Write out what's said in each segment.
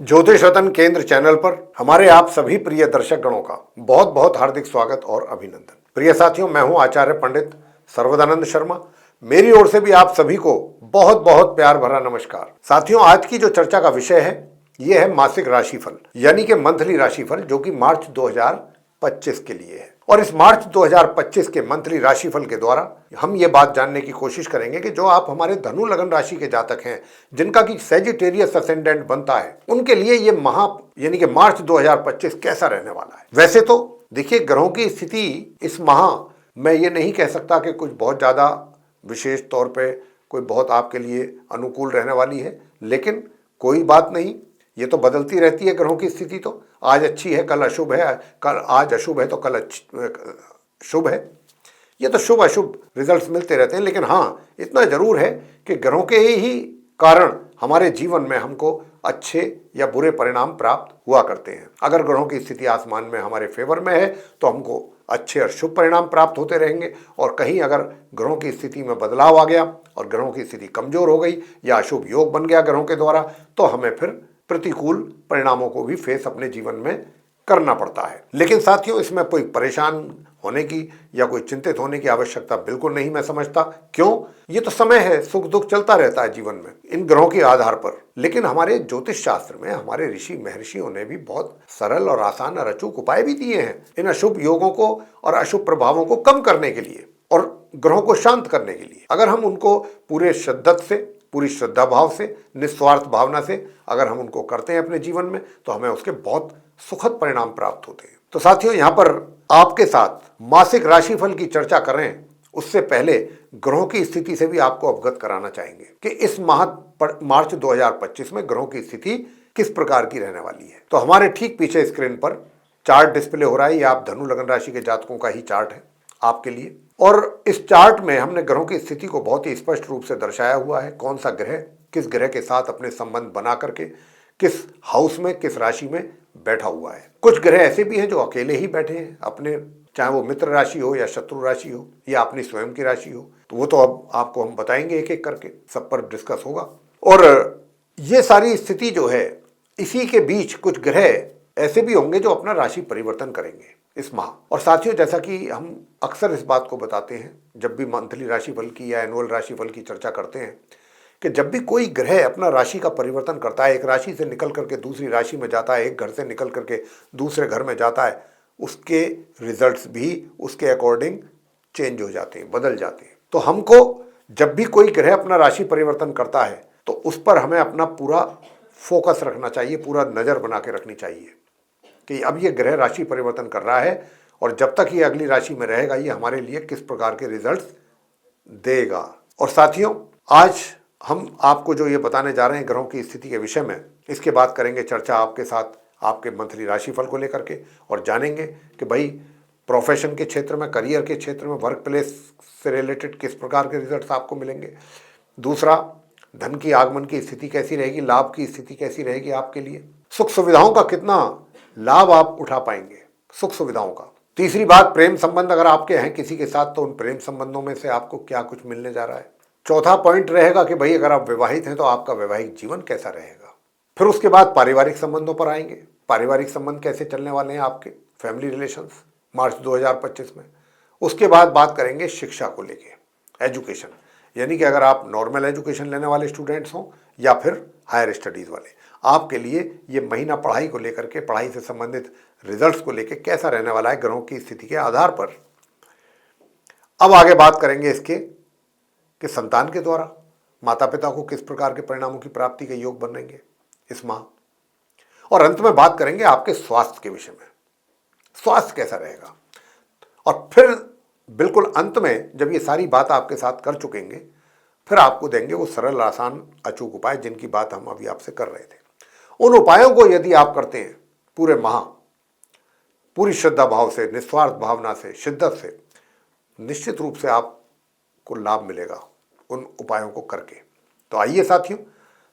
ज्योतिष रतन केंद्र चैनल पर हमारे आप सभी प्रिय दर्शक गणों का बहुत बहुत हार्दिक स्वागत और अभिनंदन। प्रिय साथियों, मैं हूं आचार्य पंडित सर्वदानंद शर्मा। मेरी ओर से भी आप सभी को बहुत बहुत प्यार भरा नमस्कार। साथियों, आज की जो चर्चा का विषय है यह है मासिक राशिफल यानी कि मंथली राशिफल, जो कि मार्च 2025 के लिए है। और इस मार्च 2025 के मंथली राशिफल के द्वारा हम ये बात जानने की कोशिश करेंगे कि जो आप हमारे धनु लगन राशि के जातक हैं, जिनका कि सैजिटेरियस असेंडेंट बनता है, उनके लिए ये यानी कि मार्च 2025 कैसा रहने वाला है। वैसे तो देखिए, ग्रहों की स्थिति इस माह मैं ये नहीं कह सकता कि कुछ बहुत ज्यादा विशेष तौर पे कोई बहुत आपके लिए अनुकूल रहने वाली है, लेकिन कोई बात नहीं, ये तो बदलती रहती है ग्रहों की स्थिति। तो आज अच्छी है, कल अशुभ है, आज अशुभ है तो कल शुभ है। ये तो शुभ अशुभ रिजल्ट्स मिलते रहते हैं, लेकिन हाँ, इतना जरूर है कि ग्रहों के ही कारण हमारे जीवन में हमको अच्छे या बुरे परिणाम प्राप्त हुआ करते हैं। अगर ग्रहों की स्थिति आसमान में हमारे फेवर में है तो हमको अच्छे और शुभ परिणाम प्राप्त होते रहेंगे, और कहीं अगर ग्रहों की स्थिति में बदलाव आ गया और ग्रहों की स्थिति कमजोर हो गई या अशुभ योग बन गया ग्रहों के द्वारा, तो हमें फिर प्रतिकूल परिणामों को भी फेस अपने जीवन में करना पड़ता है। लेकिन साथियों, इसमें कोई परेशान होने की या कोई चिंतित होने की आवश्यकता बिल्कुल नहीं मैं समझता। क्यों? ये तो समय है, सुख दुख चलता रहता है जीवन में इन ग्रहों के आधार पर। लेकिन हमारे ज्योतिष शास्त्र में हमारे ऋषि महर्षियों ने भी बहुत सरल और आसान और अचूक उपाय भी दिए हैं इन अशुभ योगों को और अशुभ प्रभावों को कम करने के लिए और ग्रहों को शांत करने के लिए। अगर हम उनको पूरे शिद्दत से, पूरी श्रद्धा भाव से, निस्वार्थ भावना से अगर हम उनको करते हैं अपने जीवन में, तो हमें उसके बहुत सुखद परिणाम प्राप्त होते हैं। तो साथियों, यहाँ पर आपके साथ मासिक राशिफल की चर्चा कर रहे हैं, उससे पहले ग्रहों की स्थिति से भी आपको अवगत कराना चाहेंगे कि इस माह मार्च 2025 में ग्रहों की स्थिति किस प्रकार की रहने वाली है। तो हमारे ठीक पीछे स्क्रीन पर चार्ट डिस्प्ले हो रहा है। ये आप धनु लगन राशि के जातकों का ही चार्ट है आपके लिए, और इस चार्ट में हमने ग्रहों की स्थिति को बहुत ही स्पष्ट रूप से दर्शाया हुआ है। कौन सा ग्रह किस ग्रह के साथ अपने संबंध बना करके किस हाउस में, किस राशि में बैठा हुआ है। कुछ ग्रह ऐसे भी हैं जो अकेले ही बैठे हैं अपने, चाहे वो मित्र राशि हो या शत्रु राशि हो या अपनी स्वयं की राशि हो, तो वो तो अब आपको हम बताएंगे एक एक करके, सब पर डिस्कस होगा। और ये सारी स्थिति जो है, इसी के बीच कुछ ग्रह ऐसे भी होंगे जो अपना राशि परिवर्तन करेंगे इस माह। और साथियों, जैसा कि हम अक्सर इस बात को बताते हैं जब भी मंथली राशिफल की या एनुअल राशिफल की चर्चा करते हैं, कि जब भी कोई ग्रह अपना राशि का परिवर्तन करता है, एक राशि से निकल करके दूसरी राशि में जाता है, एक घर से निकल करके दूसरे घर में जाता है, उसके रिजल्ट्स भी उसके अकॉर्डिंग चेंज हो जाते हैं, बदल जाते हैं। तो हमको जब भी कोई ग्रह अपना राशि परिवर्तन करता है तो उस पर हमें अपना पूरा फोकस रखना चाहिए, पूरा नज़र बना के रखनी चाहिए कि अब ये ग्रह राशि परिवर्तन कर रहा है और जब तक ये अगली राशि में रहेगा ये हमारे लिए किस प्रकार के रिजल्ट्स देगा। और साथियों, आज हम आपको जो ये बताने जा रहे हैं ग्रहों की स्थिति के विषय में, इसके बाद करेंगे चर्चा आपके साथ आपके मंथली राशिफल को लेकर के, और जानेंगे कि भाई प्रोफेशन के क्षेत्र में, करियर के क्षेत्र में, वर्क प्लेस से रिलेटेड किस प्रकार के रिजल्ट्स आपको मिलेंगे। दूसरा, धन की आगमन की स्थिति कैसी रहेगी, लाभ की स्थिति कैसी रहेगी आपके लिए, सुख सुविधाओं का कितना लाभ आप उठा पाएंगे, सुख सुविधाओं का। तीसरी बात, प्रेम संबंध अगर आपके हैं किसी के साथ, तो उन प्रेम संबंधों में से आपको क्या कुछ मिलने जा रहा है। चौथा पॉइंट रहेगा कि भाई अगर आप विवाहित हैं तो आपका वैवाहिक जीवन कैसा रहेगा। फिर उसके बाद पारिवारिक संबंधों पर आएंगे, पारिवारिक संबंध कैसे चलने वाले हैं आपके, फैमिली रिलेशंस मार्च 2025 में। उसके बाद बात करेंगे शिक्षा को लेके, एजुकेशन, यानी कि अगर आप नॉर्मल एजुकेशन लेने वाले स्टूडेंट्स हों या फिर हायर स्टडीज़ वाले, आपके लिए ये महीना पढ़ाई को लेकर के, पढ़ाई से संबंधित रिजल्ट्स को लेकर कैसा रहने वाला है ग्रहों की स्थिति के आधार पर। अब आगे बात करेंगे इसके कि संतान के द्वारा माता पिता को किस प्रकार के परिणामों की प्राप्ति के योग बनेंगे इस माह। और अंत में बात करेंगे आपके स्वास्थ्य के विषय में, स्वास्थ्य कैसा रहेगा। और फिर बिल्कुल अंत में जब ये सारी बात आपके साथ कर चुकेंगे, फिर आपको देंगे वो सरल, आसान, अचूक उपाय जिनकी बात हम अभी आपसे कर रहे थे। उन उपायों को यदि आप करते हैं पूरे माह, पूरी श्रद्धा भाव से, निस्वार्थ भावना से, शिद्दत से, निश्चित रूप से आपको लाभ मिलेगा उन उपायों को करके। तो आइए साथियों,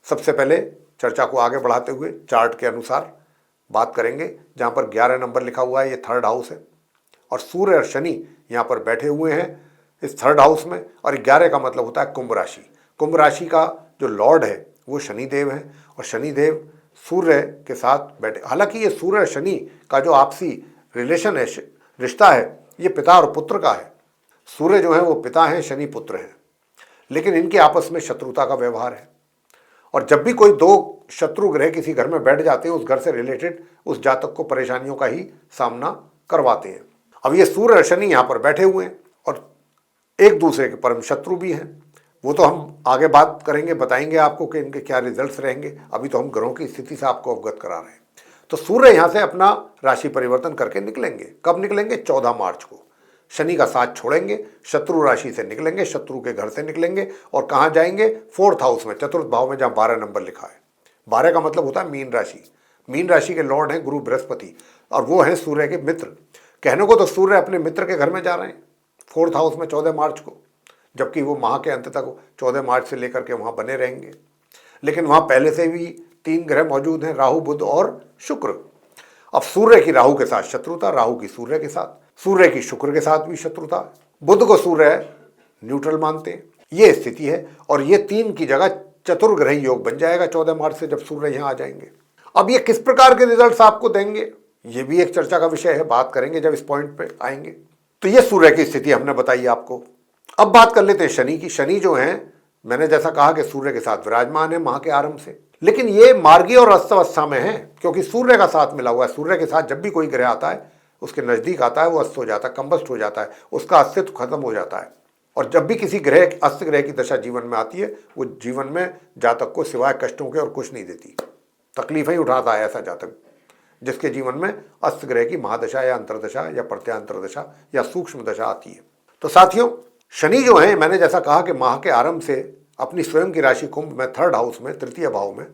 सबसे पहले चर्चा को आगे बढ़ाते हुए चार्ट के अनुसार बात करेंगे। जहां पर 11 नंबर लिखा हुआ है, ये थर्ड हाउस है, और सूर्य और शनि यहाँ पर बैठे हुए हैं इस थर्ड हाउस में। और 11 का मतलब होता है कुंभ राशि। कुंभ राशि का जो लॉर्ड है वो शनिदेव है, और शनिदेव सूर्य के साथ बैठे। हालांकि ये सूर्य और शनि का जो आपसी रिलेशन है, रिश्ता है, ये पिता और पुत्र का है। सूर्य जो है वो पिता हैं, शनि पुत्र हैं, लेकिन इनके आपस में शत्रुता का व्यवहार है। और जब भी कोई दो शत्रु ग्रह किसी घर में बैठ जाते हैं, उस घर से रिलेटेड उस जातक को परेशानियों का ही सामना करवाते हैं। अब ये सूर्य और शनि यहाँ पर बैठे हुए हैं और एक दूसरे के परम शत्रु भी हैं। वो तो हम आगे बात करेंगे, बताएंगे आपको कि इनके क्या रिजल्ट्स रहेंगे। अभी तो हम ग्रहों की स्थिति से आपको अवगत करा रहे हैं। तो सूर्य यहाँ से अपना राशि परिवर्तन करके निकलेंगे। कब निकलेंगे? 14 मार्च को। शनि का साथ छोड़ेंगे, शत्रु राशि से निकलेंगे, शत्रु के घर से निकलेंगे और कहाँ जाएंगे? 4th हाउस में, चतुर्थ भाव में, जहाँ 12 नंबर लिखा है। 12 का मतलब होता है मीन राशि। मीन राशि के लॉर्ड हैं गुरु बृहस्पति और वो हैं सूर्य के मित्र। कहने को तो सूर्य अपने मित्र के घर में जा रहे हैं 4th हाउस में 14 मार्च को, जबकि वो माह के अंत तक 14 मार्च से लेकर के वहाँ बने रहेंगे। लेकिन वहाँ पहले से भी 3 ग्रह मौजूद हैं, राहु, बुध और शुक्र। अब सूर्य की राहु के साथ शत्रुता, राहु की सूर्य के साथ, सूर्य की शुक्र के साथ भी शत्रुता, बुध को सूर्य न्यूट्रल मानते हैं। ये स्थिति है और ये 3 की जगह चतुर्ग्रही योग बन जाएगा 14 मार्च से, जब सूर्य यहाँ आ जाएंगे। अब ये किस प्रकार के रिजल्ट्स आपको देंगे, ये भी एक चर्चा का विषय है, बात करेंगे जब इस पॉइंट पे आएंगे। तो ये सूर्य की स्थिति हमने बताई आपको। अब बात कर लेते हैं शनि की। शनि जो है, मैंने जैसा कहा कि सूर्य के साथ विराजमान है माह के आरंभ से, लेकिन ये मार्गी और अस्तवस्था में है, क्योंकि सूर्य का साथ मिला हुआ है। सूर्य के साथ जब भी कोई ग्रह आता है, उसके नजदीक आता है, वो अस्त हो जाता है, कंबस्ट हो जाता है, उसका अस्तित्व खत्म हो जाता है। और जब भी किसी ग्रह, अस्त ग्रह की दशा जीवन में आती है, वो जीवन में जातक को सिवाय कष्टों के और कुछ नहीं देती, तकलीफें ही उठाता है ऐसा जातक जिसके जीवन में अस्त ग्रह की महादशा या अंतरदशा या प्रत्यांतर दशा या सूक्ष्म दशा आती है। तो साथियों, शनि जो है, मैंने जैसा कहा कि माह के आरंभ से अपनी स्वयं की राशि कुंभ में 3rd हाउस में, तृतीय भाव में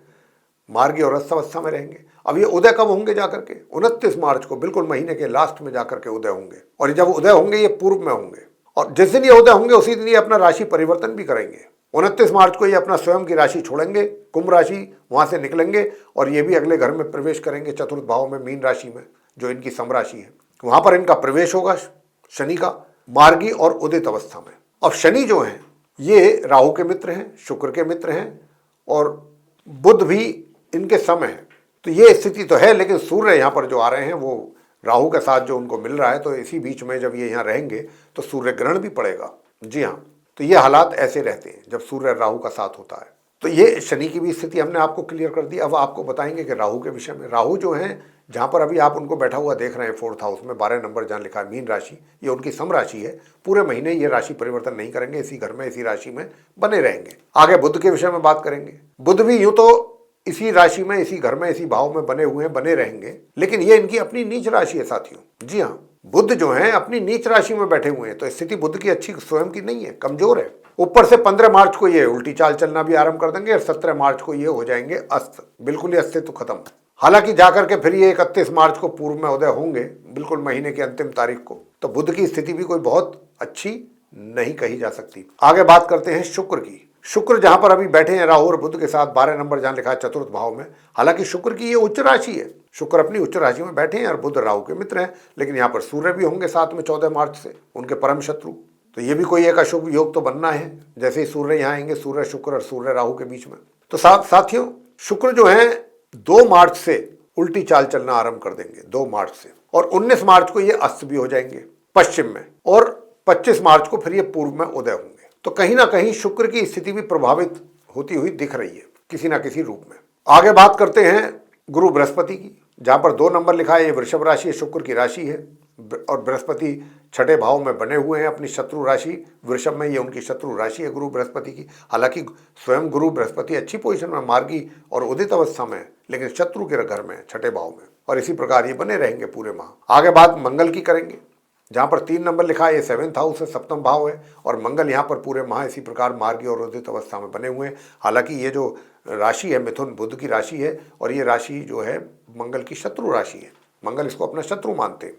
मार्गी और अस्तवस्था में रहेंगे। अब ये उदय कब होंगे? जाकर के 29 मार्च को, बिल्कुल महीने के लास्ट में जाकर के उदय होंगे। और जब उदय होंगे ये पूर्व में होंगे, और जिस दिन ये उदय होंगे उसी दिन ये अपना राशि परिवर्तन भी करेंगे। 29 मार्च को ये अपना स्वयं की राशि छोड़ेंगे, कुंभ राशि, वहां से निकलेंगे और ये भी अगले घर में प्रवेश करेंगे, चतुर्थ भाव में, मीन राशि में, जो इनकी समराशि है। वहां पर इनका प्रवेश होगा शनि का, मार्गी और उदित अवस्था में। अब शनि जो है ये राहु के मित्र हैं, शुक्र के मित्र हैं और बुध भी इनके सम है। तो ये स्थिति तो है, लेकिन सूर्य यहाँ पर जो आ रहे हैं वो राहु के साथ जो उनको मिल रहा है, तो इसी बीच में जब ये यहाँ रहेंगे तो सूर्य ग्रहण भी पड़ेगा। जी हाँ, तो ये हालात ऐसे रहते हैं जब सूर्य राहु का साथ होता है। तो ये शनि की भी स्थिति हमने आपको क्लियर कर दी। अब आपको बताएंगे कि राहु के विषय में। राहु जो है, जहाँ पर अभी आप उनको बैठा हुआ देख रहे हैं 4th हाउस में, 12 नंबर जहाँ लिखा है, मीन राशि, ये उनकी सम राशि है। पूरे महीने ये राशि परिवर्तन नहीं करेंगे, इसी घर में, इसी राशि में बने रहेंगे। आगे बुध के विषय में बात करेंगे। बुध भी यूं तो इसी राशि में, इसी घर में, इसी भाव में बने हुए हैं, बने रहेंगे, लेकिन ये इनकी अपनी नीच राशि है साथियों। जी हाँ, बुध जो है अपनी नीच राशि में बैठे हुए हैं, तो स्थिति बुध की अच्छी स्वयं की नहीं है, कमजोर है। ऊपर से 15 मार्च को ये उल्टी चाल चलना भी आरंभ कर देंगे और 17 मार्च को ये हो जाएंगे अस्त, बिल्कुल ही अस्तित्व खत्म। हालांकि जाकर के फिर ये 31 मार्च को पूर्व में उदय होंगे, बिल्कुल महीने की अंतिम तारीख को। तो बुध की स्थिति भी कोई बहुत अच्छी नहीं कही जा सकती। आगे बात करते हैं शुक्र की। शुक्र जहां पर अभी बैठे हैं राहु और बुध के साथ, 12 नंबर जहां लिखा है चतुर्थ भाव में। हालांकि शुक्र की ये उच्च राशि है, शुक्र अपनी उच्च राशि में बैठे हैं और बुध राहु के मित्र हैं, लेकिन यहाँ पर सूर्य भी होंगे साथ में 14 मार्च से, उनके परम शत्रु। तो ये भी कोई एक अशुभ योग तो बनना है, जैसे ही सूर्य यहाँ आएंगे, सूर्य शुक्र और सूर्य राहु के बीच में। तो साथियों, शुक्र जो है 2 मार्च से उल्टी चाल चलना आरंभ कर देंगे, 2 मार्च से, और 19 मार्च को ये अस्त भी हो जाएंगे पश्चिम में, और 25 मार्च को फिर ये पूर्व में उदय होंगे। तो कहीं ना कहीं शुक्र की स्थिति भी प्रभावित होती हुई दिख रही है किसी ना किसी रूप में। आगे बात करते हैं गुरु बृहस्पति की, जहां पर 2 नंबर लिखा है, ये वृषभ राशि है, शुक्र की राशि है, और बृहस्पति 6ठे भाव में बने हुए हैं अपनी शत्रु राशि वृषभ में, ये उनकी शत्रु राशि है गुरु बृहस्पति की। हालांकि स्वयं गुरु बृहस्पति अच्छी पोजीशन में, मार्गी और उदित अवस्था में, लेकिन शत्रु के घर में, 6ठे भाव में, और इसी प्रकार ये बने रहेंगे पूरे माह। आगे बात मंगल की करेंगे, जहाँ पर 3 नंबर लिखा है, ये 7th हाउस है, सप्तम भाव है, और मंगल यहाँ पर पूरे माह इसी प्रकार मार्गी और उदित अवस्था में बने हुए हैं। हालांकि ये जो राशि है मिथुन, बुध की राशि है, और ये राशि जो है मंगल की शत्रु राशि है, मंगल इसको अपना शत्रु मानते हैं।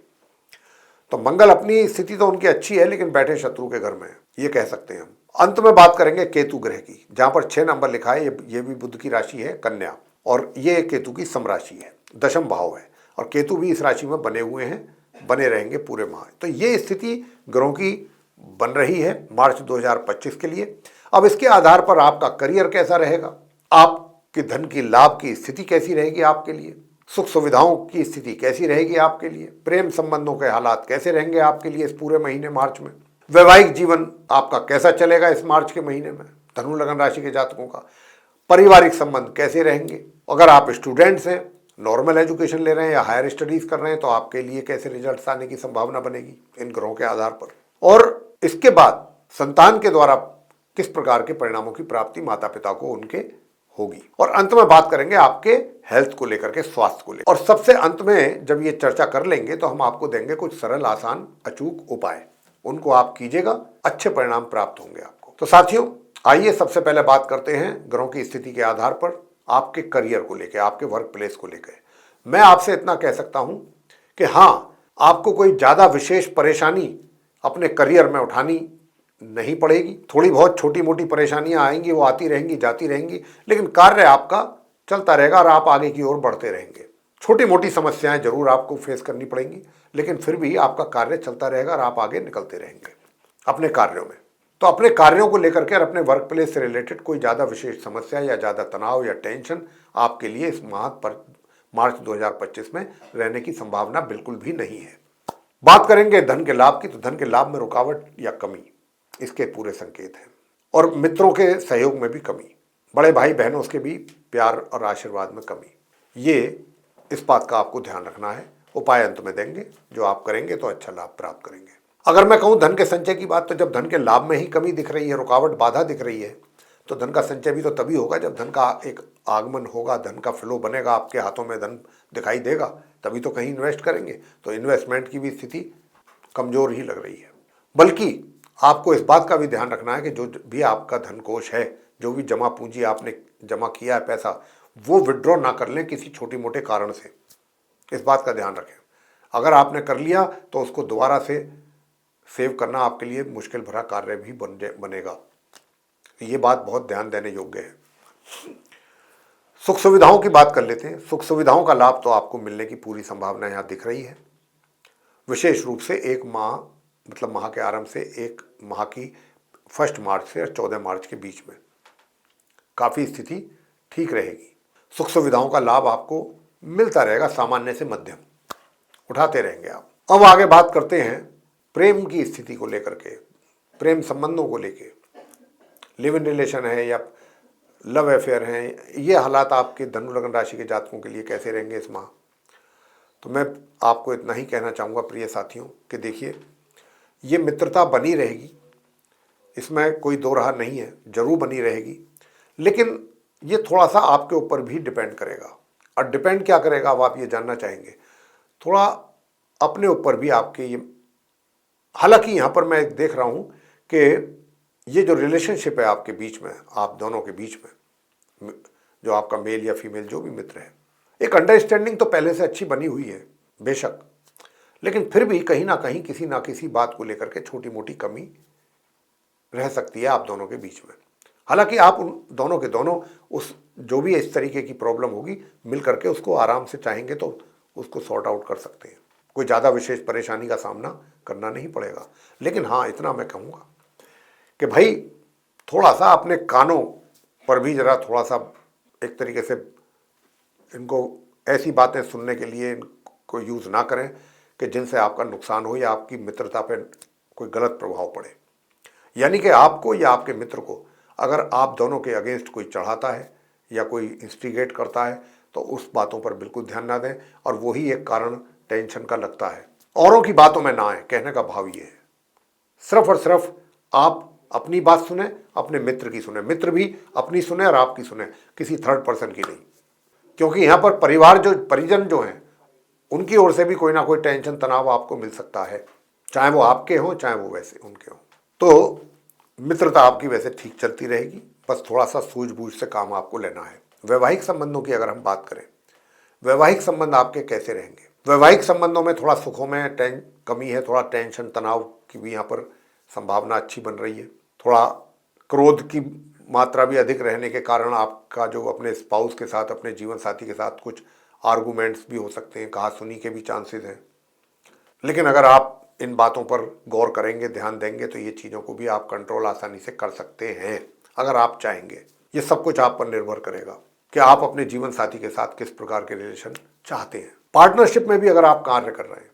तो मंगल अपनी स्थिति तो उनकी अच्छी है, लेकिन बैठे शत्रु के घर में है, ये कह सकते हैं हम। अंत में बात करेंगे केतु ग्रह की, जहाँ पर 6 नंबर लिखा है, ये भी बुध की राशि है, कन्या, और ये केतु की समराशि है, 10म भाव है, और केतु भी इस राशि में बने हुए हैं, बने रहेंगे पूरे माह। तो ये स्थिति ग्रहों की बन रही है मार्च 2025 के लिए। अब इसके आधार पर आपका करियर कैसा रहेगा, आप कि धन की लाभ की स्थिति कैसी रहेगी आपके लिए, सुख सुविधाओं की स्थिति कैसी रहेगी आपके लिए, प्रेम संबंधों के हालात कैसे रहेंगे आपके लिए इस पूरे महीने मार्च में, वैवाहिक जीवन आपका कैसा चलेगा इस मार्च के महीने में धनु लगन राशि के जातकों का, पारिवारिक संबंध कैसे रहेंगे, अगर आप स्टूडेंट्स हैं, नॉर्मल एजुकेशन ले रहे हैं या हायर स्टडीज कर रहे हैं तो आपके लिए कैसे रिजल्ट्स आने की संभावना बनेगी इन ग्रहों के आधार पर, और इसके बाद संतान के द्वारा किस प्रकार के परिणामों की प्राप्ति माता पिता को उनके होगी, और अंत में बात करेंगे आपके हेल्थ को लेकर के, स्वास्थ्य को लेकर, और सबसे अंत में जब ये चर्चा कर लेंगे तो हम आपको देंगे कुछ सरल आसान अचूक उपाय, उनको आप कीजिएगा, अच्छे परिणाम प्राप्त होंगे आपको। तो साथियों आइए सबसे पहले बात करते हैं ग्रहों की स्थिति के आधार पर आपके करियर को लेकर, आपके वर्क प्लेस को लेकर। मैं आपसे इतना कह सकता हूं कि हाँ, आपको कोई ज्यादा विशेष परेशानी अपने करियर में उठानी नहीं पड़ेगी। थोड़ी बहुत छोटी मोटी परेशानियां आएंगी, वो आती रहेंगी जाती रहेंगी, लेकिन कार्य आपका चलता रहेगा और आप आगे की ओर बढ़ते रहेंगे। छोटी मोटी समस्याएं जरूर आपको फेस करनी पड़ेंगी, लेकिन फिर भी आपका कार्य चलता रहेगा और आप आगे निकलते रहेंगे अपने कार्यों में। तो अपने कार्यों को लेकर के और अपने वर्क प्लेस से रिलेटेड कोई ज़्यादा विशेष समस्या या ज़्यादा तनाव या टेंशन आपके लिए इस माह पर मार्च 2025 में रहने की संभावना बिल्कुल भी नहीं है। बात करेंगे धन के लाभ की, तो धन के लाभ में रुकावट या कमी इसके पूरे संकेत हैं, और मित्रों के सहयोग में भी कमी, बड़े भाई बहनों के भी प्यार और आशीर्वाद में कमी, ये इस बात का आपको ध्यान रखना है। उपाय अंत में देंगे, जो आप करेंगे तो अच्छा लाभ प्राप्त करेंगे। अगर मैं कहूं धन के संचय की बात, तो जब धन के लाभ में ही कमी दिख रही है, रुकावट बाधा दिख रही है, तो धन का संचय भी तो तभी होगा जब धन का एक आगमन होगा, धन का फ्लो बनेगा, आपके हाथों में धन दिखाई देगा, तभी तो कहीं इन्वेस्ट करेंगे। तो इन्वेस्टमेंट की भी स्थिति कमजोर ही लग रही है। बल्कि आपको इस बात का भी ध्यान रखना है कि जो भी आपका धन कोष है, जो भी जमा पूंजी आपने जमा किया है पैसा, वो विड्रॉ ना कर लें किसी छोटी मोटे कारण से। इस बात का ध्यान रखें। अगर आपने कर लिया तो उसको दोबारा से सेव करना आपके लिए मुश्किल भरा कार्य भी बनेगा। ये बात बहुत ध्यान देने योग्य है। सुख सुविधाओं की बात कर लेते हैं। सुख सुविधाओं का लाभ तो आपको मिलने की पूरी संभावना यहाँ दिख रही है। विशेष रूप से एक माह, मतलब माह के आरंभ से एक माह की 1 मार्च से 14 मार्च के बीच में काफ़ी स्थिति ठीक रहेगी। सुख सुविधाओं का लाभ आपको मिलता रहेगा, सामान्य से मध्यम उठाते रहेंगे आप। अब आगे बात करते हैं प्रेम की स्थिति को लेकर के, प्रेम संबंधों को लेके, लिव इन रिलेशन है या लव अफेयर हैं, ये हालात आपके धनु लगन राशि के जातकों के लिए कैसे रहेंगे इस माह। तो मैं आपको इतना ही कहना चाहूँगा प्रिय साथियों कि देखिए, ये मित्रता बनी रहेगी, इसमें कोई दो राह नहीं है, जरूर बनी रहेगी, लेकिन ये थोड़ा सा आपके ऊपर भी डिपेंड करेगा। और डिपेंड क्या करेगा, अब आप ये जानना चाहेंगे, थोड़ा अपने ऊपर भी आपके ये। हालांकि यहाँ पर मैं देख रहा हूँ कि ये जो रिलेशनशिप है आपके बीच में, आप दोनों के बीच में, जो आपका मेल या फीमेल जो भी मित्र है, एक अंडरस्टैंडिंग तो पहले से अच्छी बनी हुई है बेशक, लेकिन फिर भी कहीं ना किसी बात को लेकर के छोटी मोटी कमी रह सकती है आप दोनों के बीच में। हालांकि आप उन दोनों के दोनों उस जो भी इस तरीके की प्रॉब्लम होगी मिल करके उसको आराम से चाहेंगे तो उसको सॉर्ट आउट कर सकते हैं। कोई ज़्यादा विशेष परेशानी का सामना करना नहीं पड़ेगा। लेकिन हाँ, इतना मैं कहूँगा कि भाई थोड़ा सा अपने कानों पर भी ज़रा थोड़ा सा एक तरीके से इनको ऐसी बातें सुनने के लिए इनको यूज़ ना करें कि जिनसे आपका नुकसान हो या आपकी मित्रता पर कोई गलत प्रभाव पड़े। यानी कि आपको या आपके मित्र को अगर आप दोनों के अगेंस्ट कोई चढ़ाता है या कोई इंस्टिगेट करता है तो उस बातों पर बिल्कुल ध्यान ना दें, और वही एक कारण टेंशन का लगता है। औरों की बातों में ना आए, कहने का भाव ये है। सिर्फ और सिर्फ आप अपनी बात सुने, अपने मित्र की सुने, मित्र भी अपनी सुने और आपकी सुने, किसी थर्ड पर्सन की नहीं। क्योंकि यहाँ पर परिवार जो परिजन जो हैं उनकी ओर से भी कोई ना कोई टेंशन तनाव आपको मिल सकता है, चाहे वो आपके हों चाहे वो वैसे उनके हों। तो मित्रता आपकी वैसे ठीक चलती रहेगी, बस थोड़ा सा सूझबूझ से काम आपको लेना है। वैवाहिक संबंधों की अगर हम बात करें, वैवाहिक संबंध आपके कैसे रहेंगे। वैवाहिक संबंधों में थोड़ा सुखों में कमी है, थोड़ा टेंशन तनाव की भी यहाँ पर संभावना अच्छी बन रही है। थोड़ा क्रोध की मात्रा भी अधिक रहने के कारण आपका जो अपने स्पाउस के साथ, अपने जीवन साथी के साथ कुछ आर्गूमेंट्स भी हो सकते हैं, कहा सुनी के भी चांसेस हैं। लेकिन अगर आप इन बातों पर गौर करेंगे, ध्यान देंगे, तो ये चीज़ों को भी आप कंट्रोल आसानी से कर सकते हैं अगर आप चाहेंगे। ये सब कुछ आप पर निर्भर करेगा। कि आप अपने जीवन साथी के साथ किस प्रकार के रिलेशन चाहते हैं। पार्टनरशिप में भी अगर आप कार्य कर रहे हैं,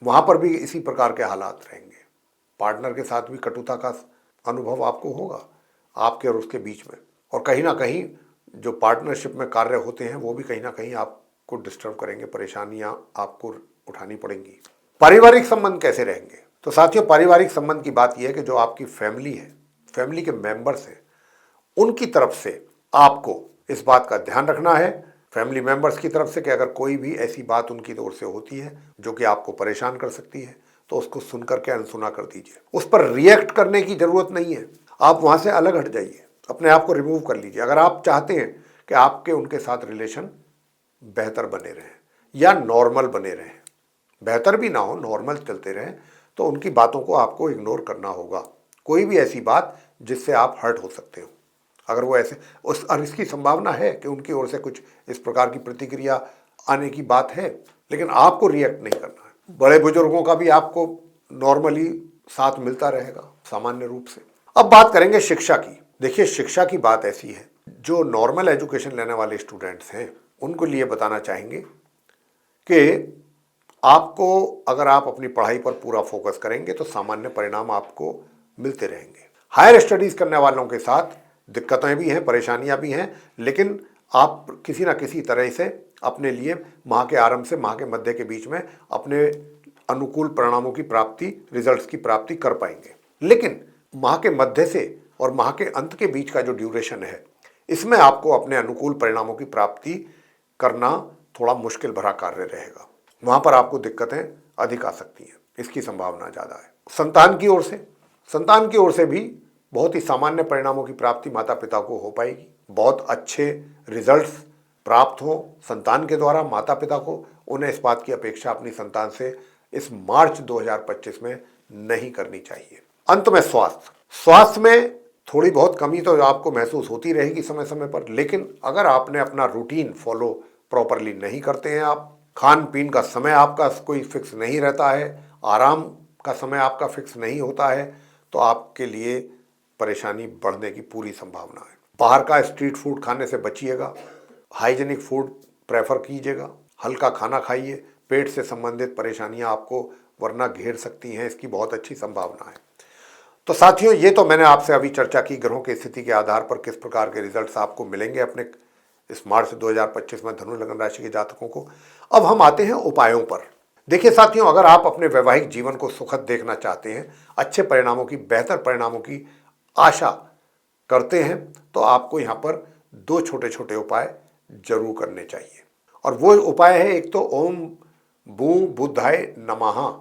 वहां पर भी इसी प्रकार के हालात रहेंगे। पार्टनर के साथ भी कटुता का अनुभव आपको होगा, आपके और उसके बीच में। और कहीं ना कहीं जो पार्टनरशिप में कार्य होते हैं वो भी कहीं ना कहीं आपको डिस्टर्ब करेंगे, परेशानियां आपको उठानी पड़ेंगी। पारिवारिक संबंध कैसे रहेंगे? तो साथियों, पारिवारिक संबंध की बात यह है कि जो आपकी फैमिली है, फैमिली के मेंबर्स हैं, उनकी तरफ से आपको इस बात का ध्यान रखना है, फैमिली मेंबर्स की तरफ से, कि अगर कोई भी ऐसी बात उनकी ओर से होती है जो कि आपको परेशान कर सकती है तो उसको सुनकर के अनसुना कर दीजिए। उस पर रिएक्ट करने की जरूरत नहीं है, आप वहां से अलग हट जाइए, अपने आप को रिमूव कर लीजिए। अगर आप चाहते हैं कि आपके उनके साथ रिलेशन बेहतर बने रहें या नॉर्मल बने रहें, बेहतर भी ना हो, नॉर्मल चलते रहें, तो उनकी बातों को आपको इग्नोर करना होगा। कोई भी ऐसी बात जिससे आप हर्ट हो सकते हो, अगर वो ऐसे और इसकी संभावना है कि उनकी ओर से कुछ इस प्रकार की प्रतिक्रिया आने की बात है, लेकिन आपको रिएक्ट नहीं करना है। बड़े बुजुर्गों का भी आपको नॉर्मली साथ मिलता रहेगा सामान्य रूप से। अब बात करेंगे शिक्षा की। देखिए, शिक्षा की बात ऐसी है, जो नॉर्मल एजुकेशन लेने वाले स्टूडेंट्स हैं उनको लिए बताना चाहेंगे कि आपको, अगर आप अपनी पढ़ाई पर पूरा फोकस करेंगे तो सामान्य परिणाम आपको मिलते रहेंगे। हायर स्टडीज करने वालों के साथ दिक्कतें भी हैं, परेशानियां भी हैं, लेकिन आप किसी ना किसी तरह से अपने लिए माह के आरंभ से माह के मध्य के बीच में अपने अनुकूल परिणामों की प्राप्ति, रिजल्ट्स की प्राप्ति कर पाएंगे। लेकिन माह के मध्य से और माह के अंत के बीच का जो ड्यूरेशन है, इसमें आपको अपने अनुकूल परिणामों की प्राप्ति करना थोड़ा मुश्किल भरा कार्य रहेगा। वहां पर आपको दिक्कतें अधिक आ सकती हैं, इसकी संभावना ज़्यादा है। संतान की ओर से भी बहुत ही सामान्य परिणामों की प्राप्ति माता पिता को हो पाएगी। बहुत अच्छे रिजल्ट्स प्राप्त हो संतान के द्वारा माता पिता को, उन्हें इस बात की अपेक्षा अपनी संतान से इस मार्च 2025 में नहीं करनी चाहिए। अंत में स्वास्थ्य में थोड़ी बहुत कमी तो आपको महसूस होती रहेगी समय समय पर, लेकिन अगर आपने अपना रूटीन फॉलो प्रॉपरली नहीं करते हैं, आप खान पीन का समय आपका कोई फिक्स नहीं रहता है, आराम का समय आपका फिक्स नहीं होता है, तो आपके लिए परेशानी बढ़ने की पूरी संभावना है। बाहर का स्ट्रीट फूड खाने से बचिएगा, हाइजीनिक फूड प्रेफर कीजिएगा, हल्का खाना खाइए। पेट से संबंधित परेशानियां आपको वरना घेर सकती हैं, इसकी बहुत अच्छी संभावना है। तो साथियों, ये तो मैंने आपसे अभी चर्चा की ग्रहों की स्थिति के आधार पर किस प्रकार के रिजल्ट्स आपको मिलेंगे अपने इस मार्च 2025 में धनु लग्न राशि के जातकों को। अब हम आते हैं उपायों पर। देखिए साथियों, अगर आप अपने वैवाहिक जीवन को सुखद देखना चाहते हैं, अच्छे परिणामों की, बेहतर परिणामों की आशा करते हैं, तो आपको यहाँ पर दो छोटे छोटे उपाय जरूर करने चाहिए। और वो उपाय है, एक तो ओम बू बुद्धाय नमः,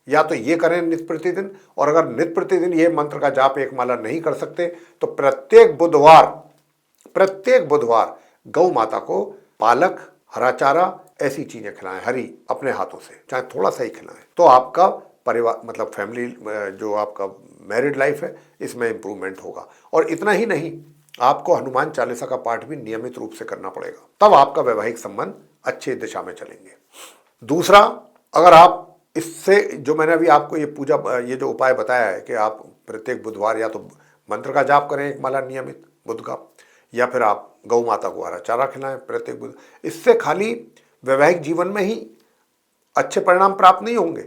या तो ये करें नित्य प्रतिदिन, और अगर नित्य प्रतिदिन ये मंत्र का जाप एक माला नहीं कर सकते तो प्रत्येक बुधवार गौ माता को पालक, हरा चारा, ऐसी चीजें खिलाएं, हरी, अपने हाथों से, चाहे थोड़ा सा ही खिलाएं, तो आपका परिवार, मतलब फैमिली, जो आपका मैरिड लाइफ है, इसमें इंप्रूवमेंट होगा। और इतना ही नहीं, आपको हनुमान चालीसा का पाठ भी नियमित रूप से करना पड़ेगा, तब आपका वैवाहिक संबंध अच्छी दिशा में चलेंगे। दूसरा, अगर आप इससे, जो मैंने अभी आपको ये जो उपाय बताया है कि आप प्रत्येक बुधवार या तो मंत्र का जाप करें एक माला नियमित बुध का, या फिर आप गौ माता को हरा चारा खिलाएं प्रत्येक बुध, इससे खाली वैवाहिक जीवन में ही अच्छे परिणाम प्राप्त नहीं होंगे,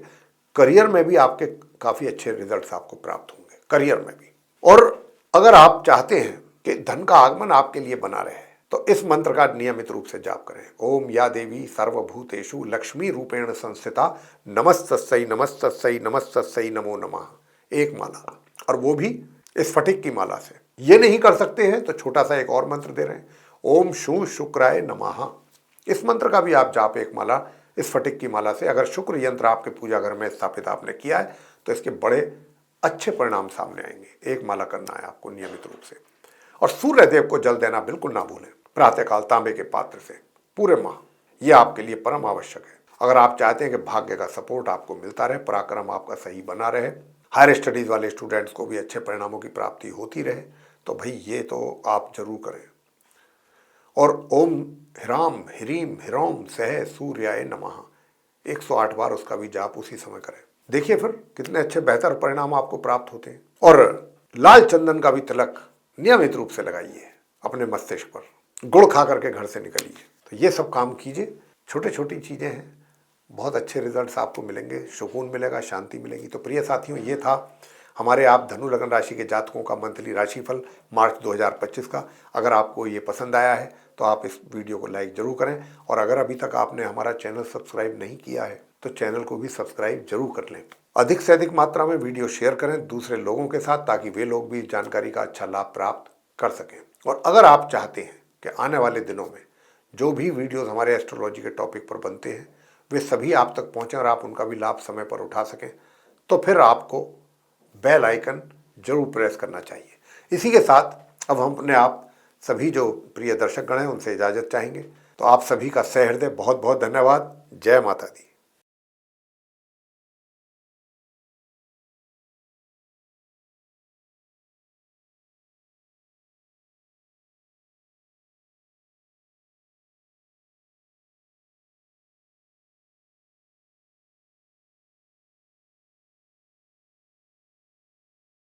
करियर में भी आपके काफी अच्छे रिजल्ट्स आपको प्राप्त होंगे, करियर में भी। और अगर आप चाहते हैं कि धन का आगमन आपके लिए बना रहे, तो इस मंत्र का नियमित रूप से जाप करें। ओम या देवी सर्वभूतेषु लक्ष्मी रूपेण संस्थिता नमस्तस्यै नमस्तस्यै नमस्तस्यै नमो नमः, एक माला, और वो भी इस फटिक की माला से। ये नहीं कर सकते हैं तो छोटा सा एक और मंत्र दे रहे हैं, ओम शू शुक्राय नमः। इस मंत्र का भी आप जाप एक माला इस फटिक की माला से, अगर शुक्र यंत्र आपके पूजा घर में स्थापित आपने किया है तो इसके बड़े अच्छे परिणाम सामने आएंगे। एक माला करना है आपको नियमित रूप से। और सूर्य देव को जल देना बिल्कुल ना भूलें, प्रातःकाल तांबे के पात्र से पूरे माह, ये आपके लिए परम आवश्यक है। अगर आप चाहते हैं कि भाग्य का सपोर्ट आपको मिलता रहे, पराक्रम आपका सही बना रहे, हायर स्टडीज वाले स्टूडेंट्स को भी अच्छे परिणामों की प्राप्ति होती रहे, तो भाई ये तो आप जरूर करें। और ओम ह्राम ह्रीम ह्रोम सह सूर्याय नमः 108 बार उसका भी जाप उसी समय करें। देखिए फिर कितने अच्छे बेहतर परिणाम आपको प्राप्त होते हैं। और लाल चंदन का भी तिलक नियमित रूप से लगाइए अपने मस्तिष्क पर, गुड़ खा करके घर से निकलिए। तो ये सब काम कीजिए, छोटे छोटी चीज़ें हैं, बहुत अच्छे रिजल्ट्स आपको मिलेंगे, सुकून मिलेगा, शांति मिलेगी। तो प्रिय साथियों, ये था हमारे आप धनु लग्न राशि के जातकों का मंथली राशिफल मार्च 2025 का। अगर आपको ये पसंद आया है तो आप इस वीडियो को लाइक जरूर करें, और अगर अभी तक आपने हमारा चैनल सब्सक्राइब नहीं किया है तो चैनल को भी सब्सक्राइब जरूर कर लें। अधिक से अधिक मात्रा में वीडियो शेयर करें दूसरे लोगों के साथ, ताकि वे लोग भी इस जानकारी का अच्छा लाभ प्राप्त कर सकें। और अगर आप चाहते हैं कि आने वाले दिनों में जो भी वीडियोस हमारे एस्ट्रोलॉजी के टॉपिक पर बनते हैं वे सभी आप तक पहुंचें और आप उनका भी लाभ समय पर उठा सकें, तो फिर आपको बेल आइकन जरूर प्रेस करना चाहिए। इसी के साथ अब हम अपने आप सभी जो प्रिय दर्शकगण हैं उनसे इजाज़त चाहेंगे। तो आप सभी का सहृदय बहुत बहुत धन्यवाद। जय माता दी।